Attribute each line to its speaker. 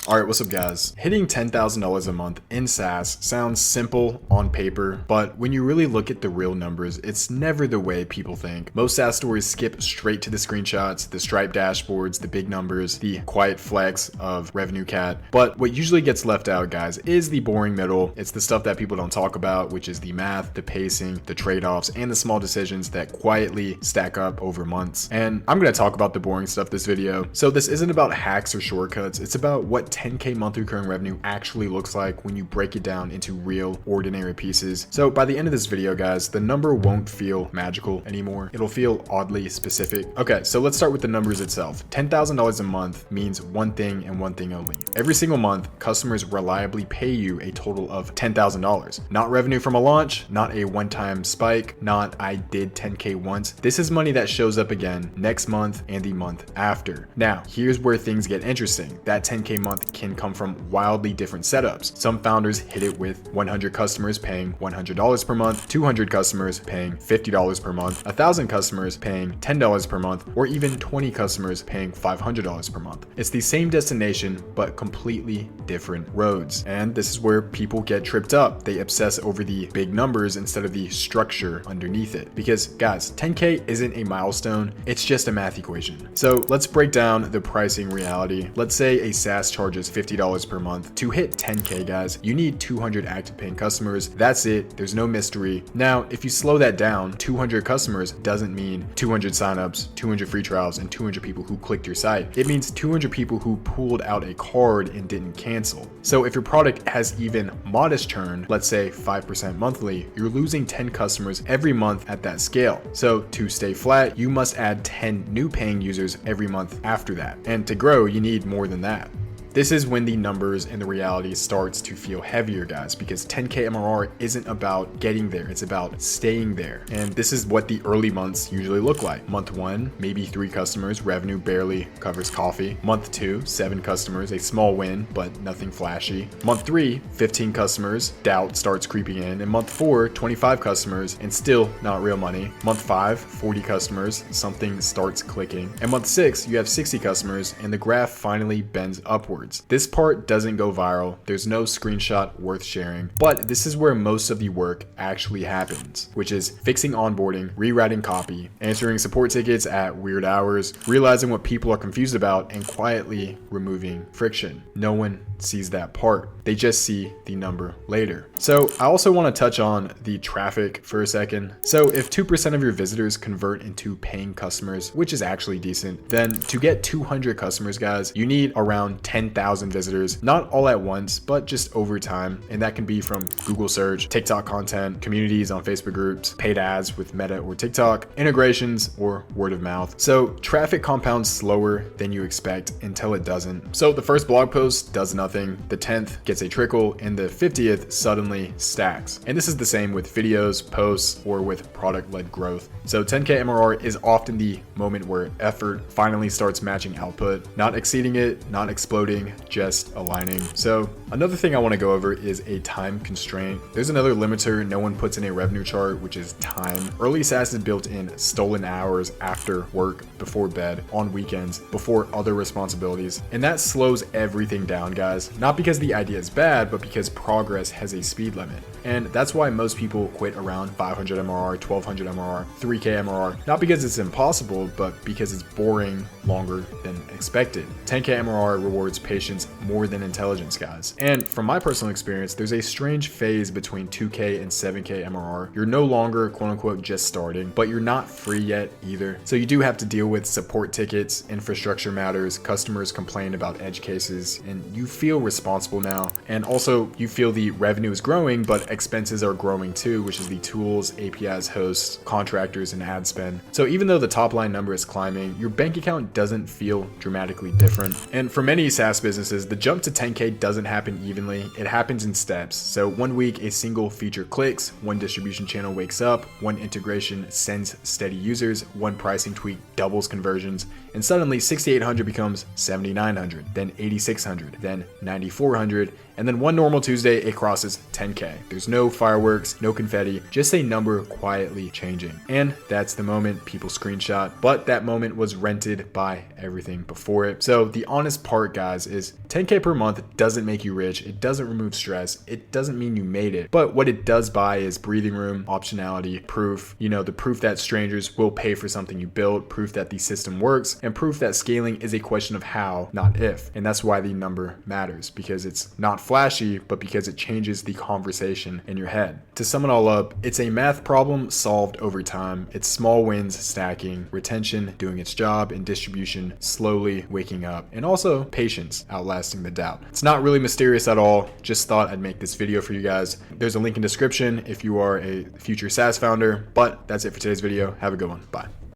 Speaker 1: Alright, what's up guys? Hitting $10,000 a month in SaaS sounds simple on paper, but when you really look at the real numbers, it's never the way people think. Most SaaS stories skip straight to the screenshots, the Stripe dashboards, the big numbers, the quiet flex of revenue cat. But what usually gets left out, guys, is the boring middle. It's the stuff that people don't talk about, which is the math, the pacing, the trade-offs, and the small decisions that quietly stack up over months. And I'm going to talk about the boring stuff this video. So this isn't about hacks or shortcuts. It's about what 10K monthly recurring revenue actually looks like when you break it down into real ordinary pieces. So by the end of this video, guys, the number won't feel magical anymore. It'll feel oddly specific. Okay, so let's start with the numbers itself. $10,000 a month means one thing and one thing only. Every single month, customers reliably pay you a total of $10,000. Not revenue from a launch, not a one-time spike, not I did 10K once. This is money that shows up again next month and the month after. Now, here's where things get interesting. That 10K month can come from wildly different setups. Some founders hit it with 100 customers paying $100 per month, 200 customers paying $50 per month, 1,000 customers paying $10 per month, or even 20 customers paying $500 per month. It's the same destination, but completely different roads. And this is where people get tripped up. They obsess over the big numbers instead of the structure underneath it. Because guys, 10K isn't a milestone, it's just a math equation. So let's break down the pricing reality. Let's say a SaaS charges $50 per month. To hit 10K, guys, you need 200 active paying customers. That's it. There's no mystery. Now, if you slow that down, 200 customers doesn't mean 200 signups, 200 free trials, and 200 people who clicked your site. It means 200 people who pulled out a card and didn't cancel. So if your product has even modest churn, let's say 5% monthly, you're losing 10 customers every month at that scale. So to stay flat, you must add 10 new paying users every month after that. And to grow, you need more than that. This is when the numbers and the reality starts to feel heavier, guys, because 10K MRR isn't about getting there, it's about staying there. And this is what the early months usually look like. Month 1, maybe 3 customers, revenue barely covers coffee. Month 2, 7 customers, a small win, but nothing flashy. Month 3, 15 customers, doubt starts creeping in. And month 4, 25 customers, and still not real money. Month 5, 40 customers, something starts clicking. And month 6, you have 60 customers, and the graph finally bends upwards. This part doesn't go viral. There's no screenshot worth sharing, but this is where most of the work actually happens, which is fixing onboarding, rewriting copy, answering support tickets at weird hours, realizing what people are confused about, and quietly removing friction. No one sees that part. They just see the number later. So I also want to touch on the traffic for a second. So if 2% of your visitors convert into paying customers, which is actually decent, then to get 200 customers, guys, you need around 10,000 visitors, not all at once, but just over time. And that can be from Google search, TikTok content, communities on Facebook groups, paid ads with Meta or TikTok, integrations, or word of mouth. So traffic compounds slower than you expect until it doesn't. So the first blog post does nothing. The 10th gets a trickle, and the 50th suddenly stacks. And this is the same with videos, posts, or with product-led growth. So 10K MRR is often the moment where effort finally starts matching output, not exceeding it, not exploding, just aligning. So another thing I want to go over is a time constraint. There's another limiter no one puts in a revenue chart, which is time. Early SaaS is built in stolen hours after work, before bed, on weekends, before other responsibilities. And that slows everything down, guys. Not because the idea is bad, but because progress has a speed limit. And that's why most people quit around 500 MRR, 1200 MRR, 3K MRR, not because it's impossible, but because it's boring longer than expected. 10K MRR rewards patience more than intelligence, guys. And from my personal experience, there's a strange phase between 2K and 7K MRR. You're no longer quote unquote just starting, but you're not free yet either. So you do have to deal with support tickets, infrastructure matters, customers complain about edge cases, and you feel responsible now. And also you feel the revenue is growing, but expenses are growing too, which is the tools, APIs, hosts, contractors, and ad spend. So even though the top line number is climbing, your bank account doesn't feel dramatically different. And for many SaaS businesses, the jump to 10K doesn't happen evenly. It happens in steps. So one week, a single feature clicks, one distribution channel wakes up, one integration sends steady users, one pricing tweak doubles conversions, and suddenly 6,800 becomes 7,900, then 8,600, then 9,400, and then one normal Tuesday, it crosses 10K. There's no fireworks, no confetti, just a number quietly changing. And that's the moment people screenshot, but that moment was rented by everything before it. So the honest part, guys, is 10K per month doesn't make you rich. It doesn't remove stress. It doesn't mean you made it. But what it does buy is breathing room, optionality, proof, the proof that strangers will pay for something you built, proof that the system works, and proof that scaling is a question of how, not if. And that's why the number matters, because it's not flashy, but because it changes the conversation in your head. To sum it all up, it's a math problem solved over time. It's small wins stacking, retention doing its job, and distribution slowly waking up, and also patience outlasting the doubt. It's not really mysterious at all. Just thought I'd make this video for you guys. There's a link in description if you are a future SaaS founder, but that's it for today's video. Have a good one. Bye.